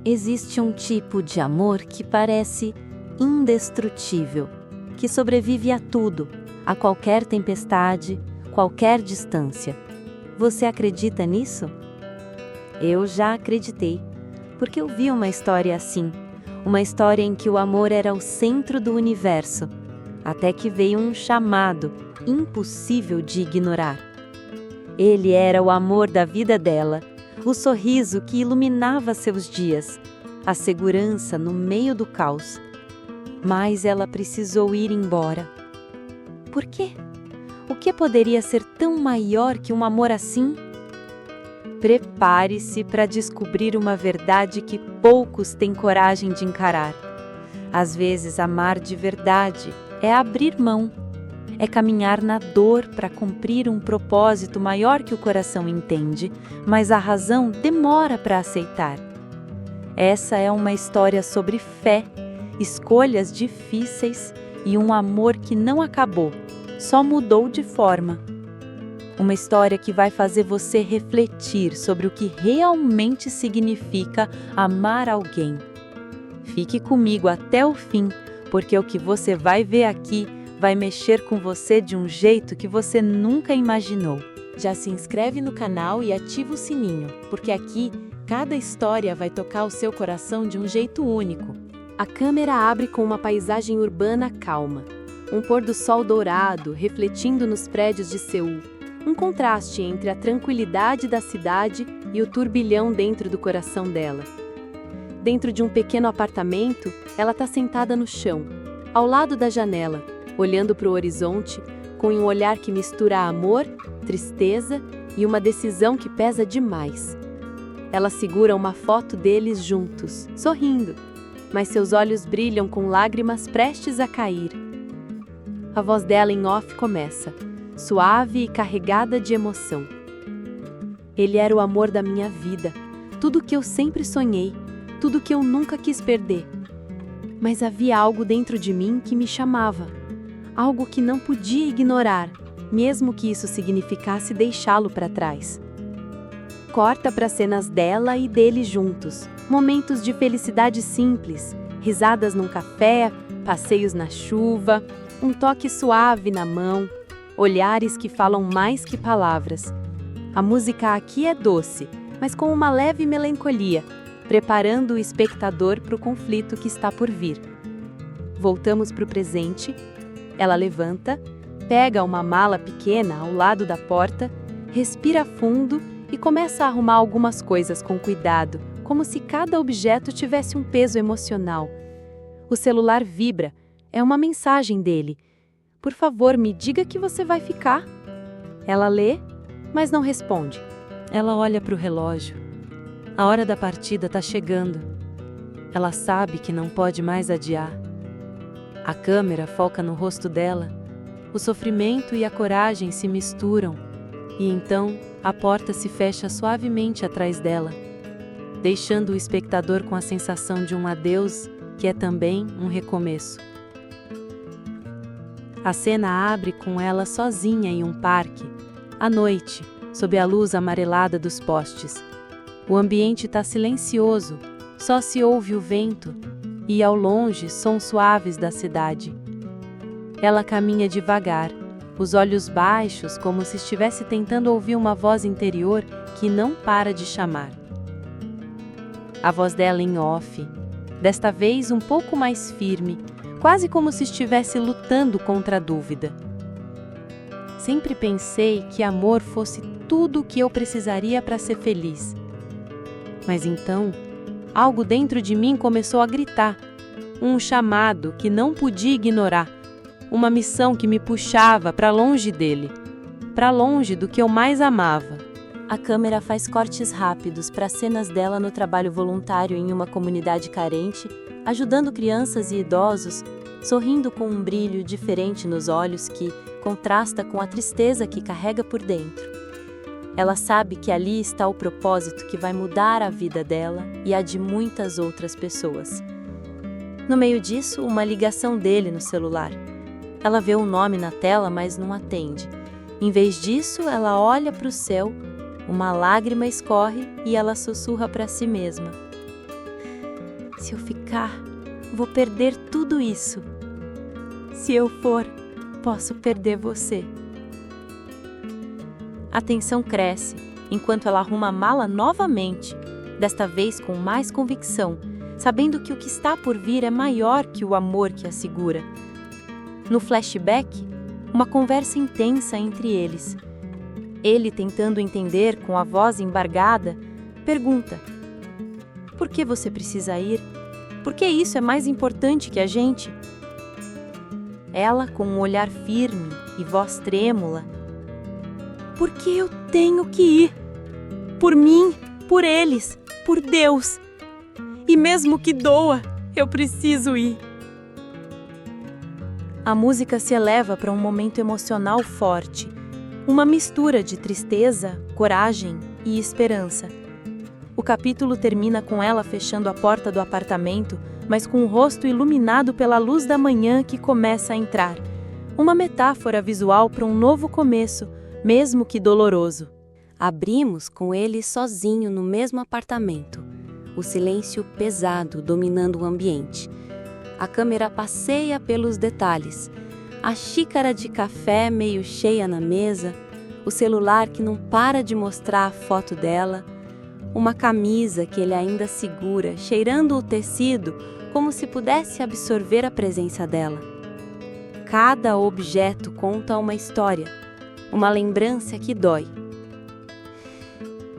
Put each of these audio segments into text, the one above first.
Existe um tipo de amor que parece indestrutível, que sobrevive a tudo, a qualquer tempestade, qualquer distância. Você acredita nisso? Eu já acreditei, porque eu vi uma história assim, uma história em que o amor era o centro do universo, até que veio um chamado impossível de ignorar. Ele era o amor da vida dela, o sorriso que iluminava seus dias, a segurança no meio do caos. Mas ela precisou ir embora. Por quê? O que poderia ser tão maior que um amor assim? Prepare-se para descobrir uma verdade que poucos têm coragem de encarar. Às vezes, amar de verdade é abrir mão, é caminhar na dor para cumprir um propósito maior que o coração entende, mas a razão demora para aceitar. Essa é uma história sobre fé, escolhas difíceis e um amor que não acabou, só mudou de forma. Uma história que vai fazer você refletir sobre o que realmente significa amar alguém. Fique comigo até o fim, porque o que você vai ver aqui vai mexer com você de um jeito que você nunca imaginou. Já se inscreve no canal e ativa o sininho, porque aqui cada história vai tocar o seu coração de um jeito único. A câmera abre com uma paisagem urbana calma. Um pôr do sol dourado refletindo nos prédios de Seul. Um contraste entre a tranquilidade da cidade e o turbilhão dentro do coração dela. Dentro de um pequeno apartamento, ela está sentada no chão, ao lado da janela, olhando para o horizonte, com um olhar que mistura amor, tristeza e uma decisão que pesa demais. Ela segura uma foto deles juntos, sorrindo, mas seus olhos brilham com lágrimas prestes a cair. A voz dela em off começa, suave e carregada de emoção. Ele era o amor da minha vida, tudo que eu sempre sonhei, tudo que eu nunca quis perder. Mas havia algo dentro de mim que me chamava, algo que não podia ignorar, mesmo que isso significasse deixá-lo para trás. Corta para cenas dela e dele juntos, momentos de felicidade simples, risadas num café, passeios na chuva, um toque suave na mão, olhares que falam mais que palavras. A música aqui é doce, mas com uma leve melancolia, preparando o espectador para o conflito que está por vir. Voltamos para o presente. Ela levanta, pega uma mala pequena ao lado da porta, respira fundo e começa a arrumar algumas coisas com cuidado, como se cada objeto tivesse um peso emocional. O celular vibra, é uma mensagem dele. Por favor, me diga que você vai ficar. Ela lê, mas não responde. Ela olha para o relógio. A hora da partida está chegando. Ela sabe que não pode mais adiar. A câmera foca no rosto dela. O sofrimento e a coragem se misturam. E então, a porta se fecha suavemente atrás dela, deixando o espectador com a sensação de um adeus, que é também um recomeço. A cena abre com ela sozinha em um parque, à noite, sob a luz amarelada dos postes. O ambiente está silencioso, só se ouve o vento e, ao longe, sons suaves da cidade. Ela caminha devagar, os olhos baixos, como se estivesse tentando ouvir uma voz interior que não para de chamar. A voz dela em off, desta vez um pouco mais firme, quase como se estivesse lutando contra a dúvida. Sempre pensei que amor fosse tudo o que eu precisaria para ser feliz. Mas então, algo dentro de mim começou a gritar, um chamado que não podia ignorar, uma missão que me puxava para longe dele, para longe do que eu mais amava. A câmera faz cortes rápidos para cenas dela no trabalho voluntário em uma comunidade carente, ajudando crianças e idosos, sorrindo com um brilho diferente nos olhos que contrasta com a tristeza que carrega por dentro. Ela sabe que ali está o propósito que vai mudar a vida dela e a de muitas outras pessoas. No meio disso, uma ligação dele no celular. Ela vê o nome na tela, mas não atende. Em vez disso, ela olha para o céu, uma lágrima escorre e ela sussurra para si mesma: Se eu ficar, vou perder tudo isso. Se eu for, posso perder você. A tensão cresce, enquanto ela arruma a mala novamente, desta vez com mais convicção, sabendo que o que está por vir é maior que o amor que a segura. No flashback, uma conversa intensa entre eles. Ele, tentando entender com a voz embargada, pergunta: por que você precisa ir? Por que isso é mais importante que a gente? Ela, com um olhar firme e voz trêmula: porque eu tenho que ir. Por mim, por eles, por Deus. E mesmo que doa, eu preciso ir. A música se eleva para um momento emocional forte, uma mistura de tristeza, coragem e esperança. O capítulo termina com ela fechando a porta do apartamento, mas com o rosto iluminado pela luz da manhã que começa a entrar. Uma metáfora visual para um novo começo, mesmo que doloroso. Abrimos com ele sozinho no mesmo apartamento, o silêncio pesado dominando o ambiente. A câmera passeia pelos detalhes. A xícara de café meio cheia na mesa, o celular que não para de mostrar a foto dela, uma camisa que ele ainda segura, cheirando o tecido como se pudesse absorver a presença dela. Cada objeto conta uma história, uma lembrança que dói.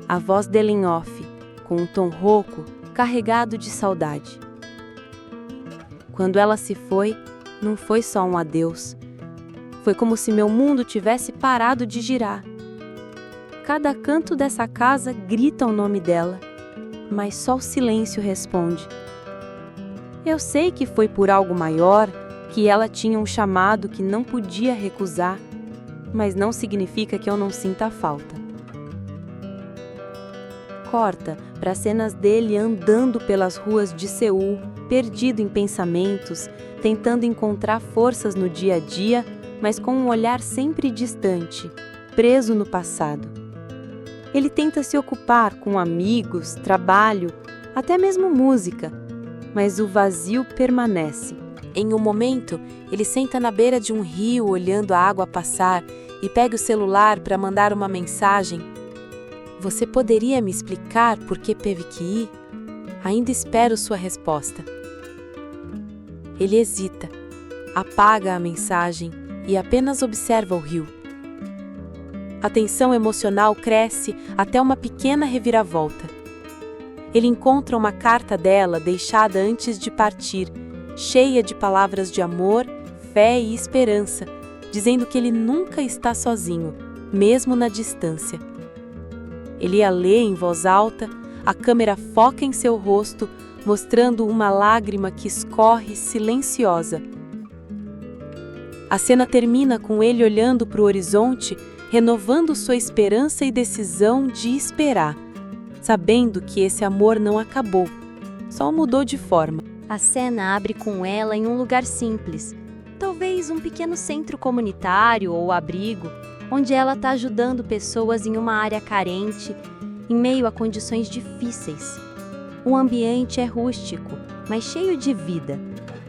A voz dele em off, com um tom rouco, carregado de saudade. Quando ela se foi, não foi só um adeus. Foi como se meu mundo tivesse parado de girar. Cada canto dessa casa grita o nome dela, mas só o silêncio responde. Eu sei que foi por algo maior, que ela tinha um chamado que não podia recusar, mas não significa que eu não sinta falta. Corta para cenas dele andando pelas ruas de Seul, perdido em pensamentos, tentando encontrar forças no dia a dia, mas com um olhar sempre distante, preso no passado. Ele tenta se ocupar com amigos, trabalho, até mesmo música, mas o vazio permanece. Em um momento, ele senta na beira de um rio olhando a água passar e pega o celular para mandar uma mensagem. Você poderia me explicar por que teve que ir? Ainda espero sua resposta. Ele hesita, apaga a mensagem e apenas observa o rio. A tensão emocional cresce até uma pequena reviravolta. Ele encontra uma carta dela deixada antes de partir, cheia de palavras de amor, fé e esperança, dizendo que ele nunca está sozinho, mesmo na distância. Ele a lê em voz alta, a câmera foca em seu rosto, mostrando uma lágrima que escorre silenciosa. A cena termina com ele olhando para o horizonte, renovando sua esperança e decisão de esperar, sabendo que esse amor não acabou, só mudou de forma. A cena abre com ela em um lugar simples, talvez um pequeno centro comunitário ou abrigo, onde ela está ajudando pessoas em uma área carente, em meio a condições difíceis. O ambiente é rústico, mas cheio de vida.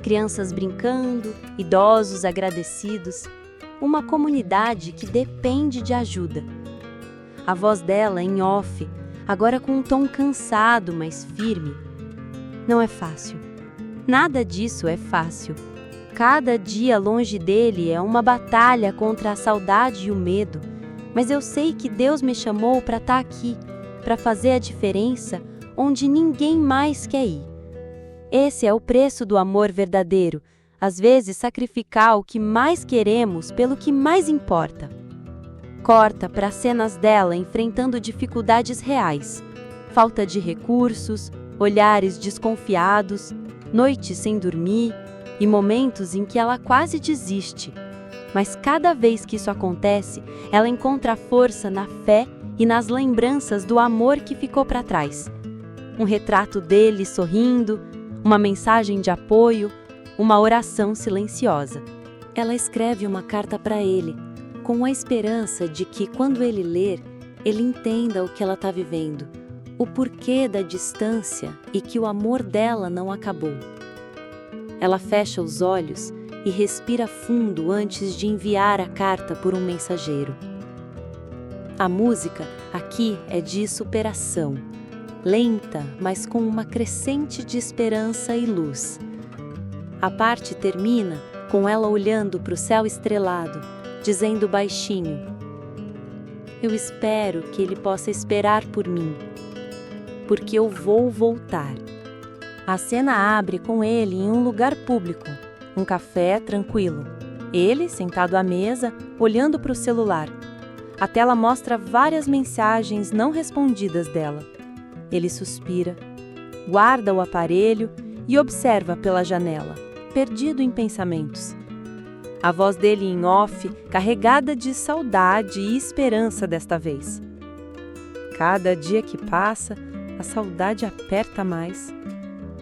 Crianças brincando, idosos agradecidos, uma comunidade que depende de ajuda. A voz dela em off, agora com um tom cansado, mas firme. Não é fácil. Nada disso é fácil. Cada dia longe dele é uma batalha contra a saudade e o medo, mas eu sei que Deus me chamou para estar aqui, para fazer a diferença onde ninguém mais quer ir. Esse é o preço do amor verdadeiro, às vezes sacrificar o que mais queremos pelo que mais importa. Corta para cenas dela enfrentando dificuldades reais, falta de recursos, olhares desconfiados, noites sem dormir, e momentos em que ela quase desiste. Mas cada vez que isso acontece, ela encontra força na fé e nas lembranças do amor que ficou para trás. Um retrato dele sorrindo, uma mensagem de apoio, uma oração silenciosa. Ela escreve uma carta para ele, com a esperança de que, quando ele ler, ele entenda o que ela está vivendo, o porquê da distância e que o amor dela não acabou. Ela fecha os olhos e respira fundo antes de enviar a carta por um mensageiro. A música aqui é de superação, lenta, mas com uma crescente de esperança e luz. A parte termina com ela olhando para o céu estrelado, dizendo baixinho: "Eu espero que ele possa esperar por mim, porque eu vou voltar." A cena abre com ele em um lugar público, um café tranquilo. Ele, sentado à mesa, olhando para o celular. A tela mostra várias mensagens não respondidas dela. Ele suspira, guarda o aparelho e observa pela janela, perdido em pensamentos. A voz dele em off, carregada de saudade e esperança desta vez. Cada dia que passa, a saudade aperta mais.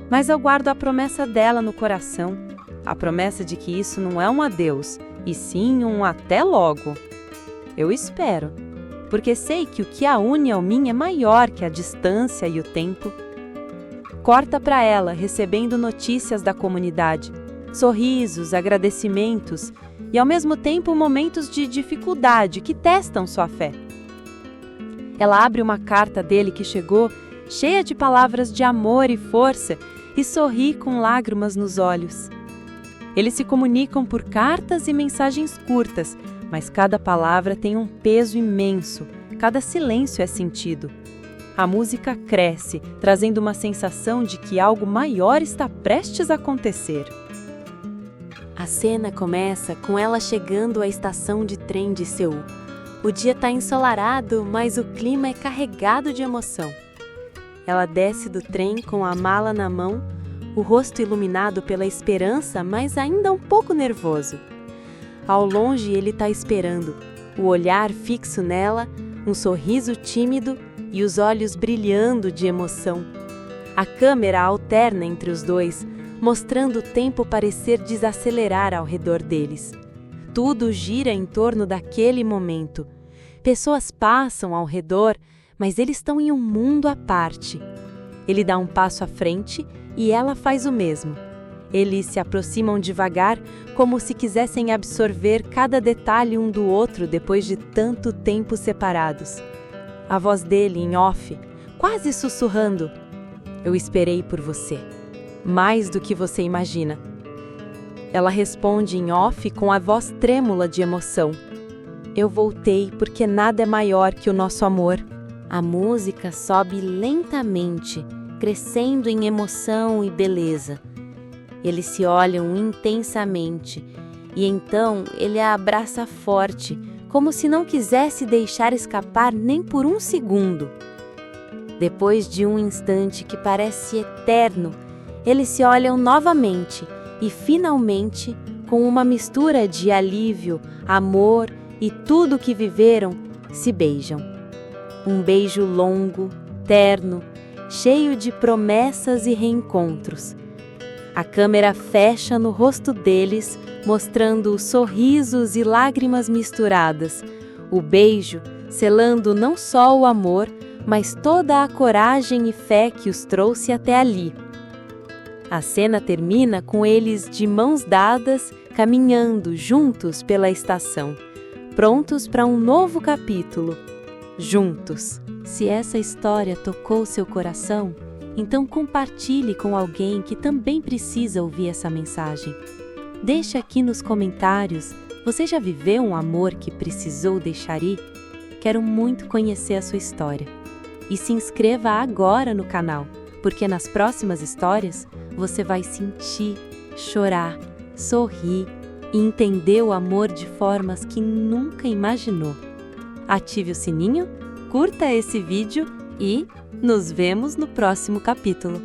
Mas eu guardo a promessa dela no coração, a promessa de que isso não é um adeus, e sim um até logo. Eu espero, porque sei que o que a une ao mim é maior que a distância e o tempo. Corta para ela, recebendo notícias da comunidade, sorrisos, agradecimentos e ao mesmo tempo momentos de dificuldade que testam sua fé. Ela abre uma carta dele que chegou, cheia de palavras de amor e força, e sorri com lágrimas nos olhos. Eles se comunicam por cartas e mensagens curtas, mas cada palavra tem um peso imenso, cada silêncio é sentido. A música cresce, trazendo uma sensação de que algo maior está prestes a acontecer. A cena começa com ela chegando à estação de trem de Seul. O dia está ensolarado, mas o clima é carregado de emoção. Ela desce do trem com a mala na mão, o rosto iluminado pela esperança, mas ainda um pouco nervoso. Ao longe ele está esperando, o olhar fixo nela, um sorriso tímido e os olhos brilhando de emoção. A câmera alterna entre os dois, mostrando o tempo parecer desacelerar ao redor deles. Tudo gira em torno daquele momento. Pessoas passam ao redor, mas eles estão em um mundo à parte. Ele dá um passo à frente e ela faz o mesmo. Eles se aproximam devagar, como se quisessem absorver cada detalhe um do outro depois de tanto tempo separados. A voz dele em off, quase sussurrando: "Eu esperei por você, mais do que você imagina." Ela responde em off com a voz trêmula de emoção: "Eu voltei porque nada é maior que o nosso amor." A música sobe lentamente, crescendo em emoção e beleza. Eles se olham intensamente, e então ele a abraça forte, como se não quisesse deixar escapar nem por um segundo. Depois de um instante que parece eterno, eles se olham novamente e, finalmente, com uma mistura de alívio, amor e tudo o que viveram, se beijam. Um beijo longo, terno, cheio de promessas e reencontros. A câmera fecha no rosto deles, mostrando sorrisos e lágrimas misturadas. O beijo selando não só o amor, mas toda a coragem e fé que os trouxe até ali. A cena termina com eles de mãos dadas, caminhando juntos pela estação, prontos para um novo capítulo. Juntos. Se essa história tocou seu coração, então compartilhe com alguém que também precisa ouvir essa mensagem. Deixe aqui nos comentários, você já viveu um amor que precisou deixar ir? Quero muito conhecer a sua história. E se inscreva agora no canal, porque nas próximas histórias você vai sentir, chorar, sorrir e entender o amor de formas que nunca imaginou. Ative o sininho, curta esse vídeo e nos vemos no próximo capítulo.